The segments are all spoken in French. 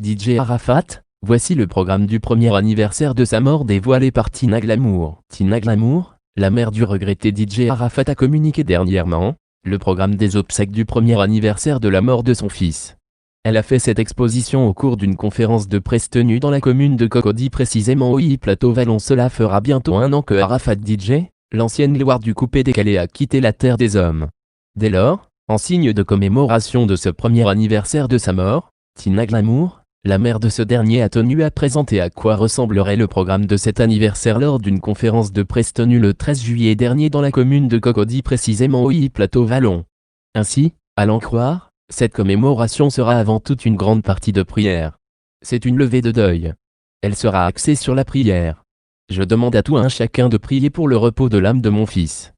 DJ Arafat, voici le programme du premier anniversaire de sa mort dévoilé par Tina Glamour. Tina Glamour, la mère du regretté DJ Arafat, a communiqué dernièrement le programme des obsèques du premier anniversaire de la mort de son fils. Elle a fait cette exposition au cours d'une conférence de presse tenue dans la commune de Cocody, précisément au Plateau Vallon. Cela fera bientôt un an que Arafat DJ, l'ancienne gloire du coupé décalé, a quitté la terre des hommes. Dès lors, en signe de commémoration de ce premier anniversaire de sa mort, Tina Glamour, la mère de ce dernier, a tenu à présenter à quoi ressemblerait le programme de cet anniversaire lors d'une conférence de presse tenue le 13 juillet dernier dans la commune de Cocody, précisément au Plateau Vallon. Ainsi, à l'en croire, cette commémoration sera avant tout une grande partie de prière. C'est une levée de deuil. Elle sera axée sur la prière. Je demande à tout un chacun de prier pour le repos de l'âme de mon fils.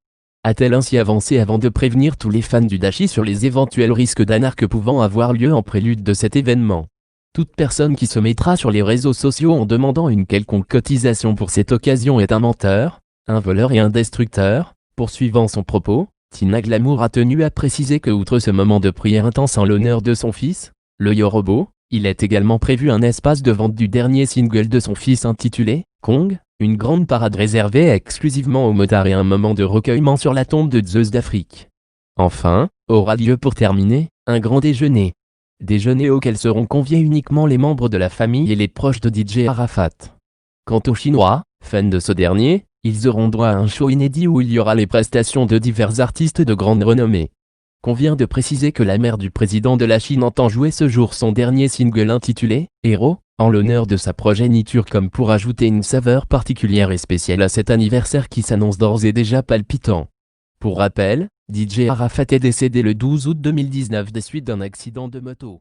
A-t-elle ainsi avancé avant de prévenir tous les fans du Dachi sur les éventuels risques d'anarque pouvant avoir lieu en prélude de cet événement. Toute personne qui se mettra sur les réseaux sociaux en demandant une quelconque cotisation pour cette occasion est un menteur, un voleur et un destructeur. Poursuivant son propos, Tina Glamour a tenu à préciser que outre ce moment de prière intense en l'honneur de son fils, le Yorobo, il est également prévu un espace de vente du dernier single de son fils intitulé « Kong », une grande parade réservée exclusivement aux motards et un moment de recueillement sur la tombe de Zeus d'Afrique. Enfin, aura lieu pour terminer, un grand déjeuner. Déjeuner auquel seront conviés uniquement les membres de la famille et les proches de DJ Arafat. Quant aux Chinois, fans de ce dernier, ils auront droit à un show inédit où il y aura les prestations de divers artistes de grande renommée. Convient de préciser que la mère du président de la Chine entend jouer ce jour son dernier single intitulé « Héros », en l'honneur de sa progéniture, comme pour ajouter une saveur particulière et spéciale à cet anniversaire qui s'annonce d'ores et déjà palpitant. Pour rappel, DJ Arafat est décédé le 12 août 2019 des suites d'un accident de moto.